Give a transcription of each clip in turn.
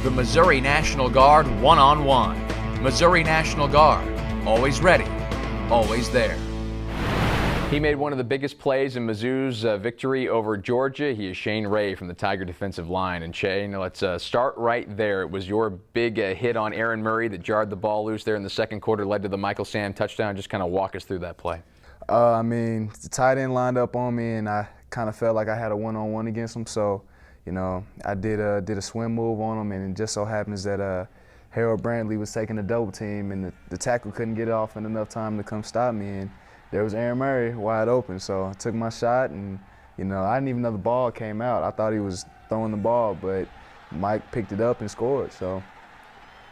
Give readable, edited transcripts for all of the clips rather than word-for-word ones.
The Missouri National Guard one-on-one. Missouri National Guard, always ready, always there. He made one of the biggest plays in Mizzou's victory over Georgia. He is Shane Ray from the Tiger defensive line. And Shane, let's start right there. It was your big hit on Aaron Murray that jarred the ball loose there in the second quarter, led to the Michael Sam touchdown. Just kind of walk us through that play. The tight end lined up on me, and I kind of felt like I had a one-on-one against him. So, I did a swim move on him, and it just so happens that Harold Brantley was taking a double team, and the tackle couldn't get it off in enough time to come stop me. And there was Aaron Murray wide open, so I took my shot, and I didn't even know the ball came out. I thought he was throwing the ball, but Mike picked it up and scored, so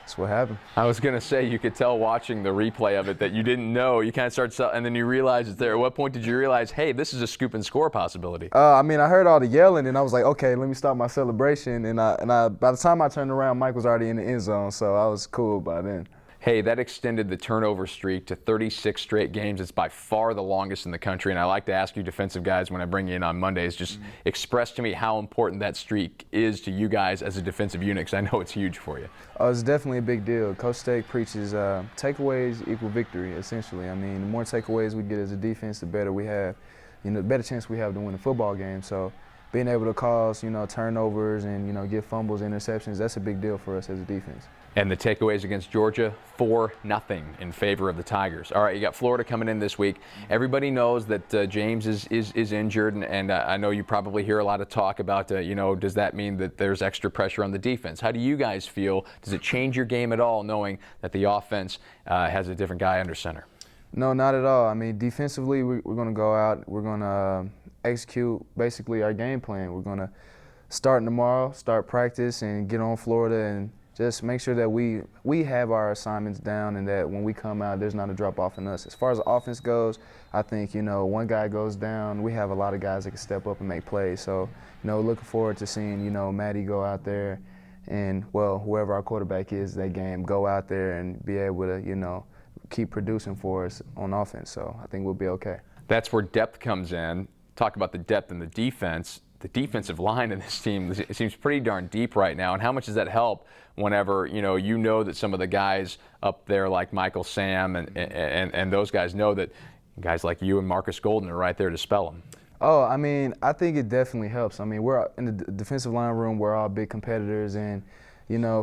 that's what happened. I was going to say, you could tell watching the replay of it that you didn't know. You kind of start, and then you realize it's there. At what point did you realize, hey, this is a scoop and score possibility? I heard all the yelling, and I was like, okay, let me stop my celebration. And by the time I turned around, Mike was already in the end zone, so I was cool by then. Hey, that extended the turnover streak to 36 straight games. It's by far the longest in the country, and I like to ask you defensive guys when I bring you in on Mondays, just express to me how important that streak is to you guys as a defensive unit, because I know it's huge for you. It's definitely a big deal. Coach Steak preaches takeaways equal victory, essentially. The more takeaways we get as a defense, the better we have, the better chance we have to win a football game. So being able to cause, turnovers and, get fumbles, interceptions, that's a big deal for us as a defense. And the takeaways against Georgia, 4-0 in favor of the Tigers. All right, you got Florida coming in this week. Everybody knows that James is injured, and I know you probably hear a lot of talk about, does that mean that there's extra pressure on the defense? How do you guys feel? Does it change your game at all knowing that the offense has a different guy under center? No, not at all. Defensively, we're going to go out. We're going to execute basically our game plan. We're going to start tomorrow, start practice, and get on Florida and just make sure that we have our assignments down, and that when we come out, there's not a drop-off in us. As far as the offense goes, I think, one guy goes down, we have a lot of guys that can step up and make plays. So, looking forward to seeing, Maddie go out there and, whoever our quarterback is that game, go out there and be able to, keep producing for us on offense. So I think we'll be okay. That's where depth comes in. Talk about the depth in the defense. The defensive line in this team, it seems pretty darn deep right now. And how much does that help whenever, you know that some of the guys up there like Michael Sam and those guys know that guys like you and Marcus Golden are right there to spell them? I think it definitely helps. We're in the defensive line room, we're all big competitors, and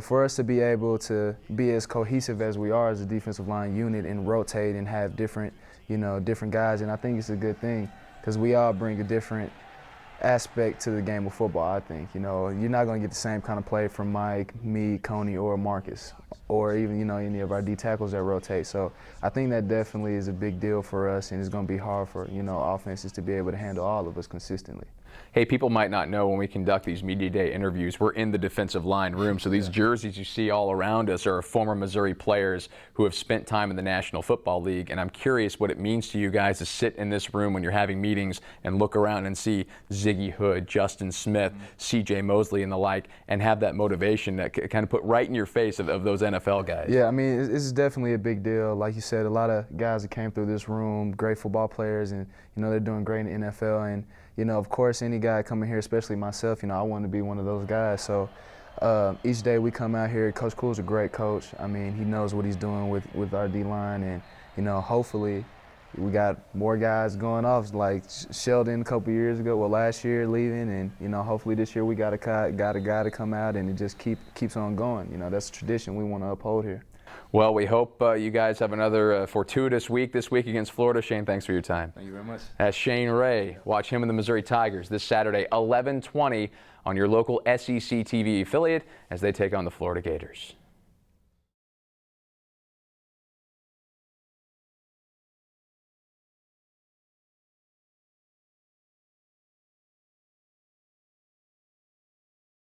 for us to be able to be as cohesive as we are as a defensive line unit and rotate and have different guys, and I think it's a good thing because we all bring a different aspect to the game of football. I think you're not going to get the same kind of play from Mike, me, Coney, or Marcus, or even any of our D tackles that rotate. So I think that definitely is a big deal for us, and it's going to be hard for offenses to be able to handle all of us consistently. Hey, people might not know when we conduct these media day interviews, we're in the defensive line room. So these jerseys you see all around us are former Missouri players who have spent time in the National Football League. And I'm curious what it means to you guys to sit in this room when you're having meetings and look around and see Ziggy Hood, Justin Smith, C.J. Mosley and the like, and have that motivation that kind of put right in your face of those NFL guys. Yeah, this is definitely a big deal. Like you said, a lot of guys that came through this room, great football players, and they're doing great in the NFL. And of course, any guy coming here, especially myself, I want to be one of those guys. So each day we come out here, Coach Cool's a great coach. He knows what he's doing with our D-line, and, hopefully we got more guys going off, like Sheldon a couple years ago, last year leaving, and, hopefully this year we got a guy to come out, and it just keeps on going. That's a tradition we want to uphold here. Well, we hope you guys have another fortuitous week this week against Florida. Shane, thanks for your time. Thank you very much. That's Shane Ray. Watch him and the Missouri Tigers this Saturday, 11:20 on your local SEC TV affiliate as they take on the Florida Gators.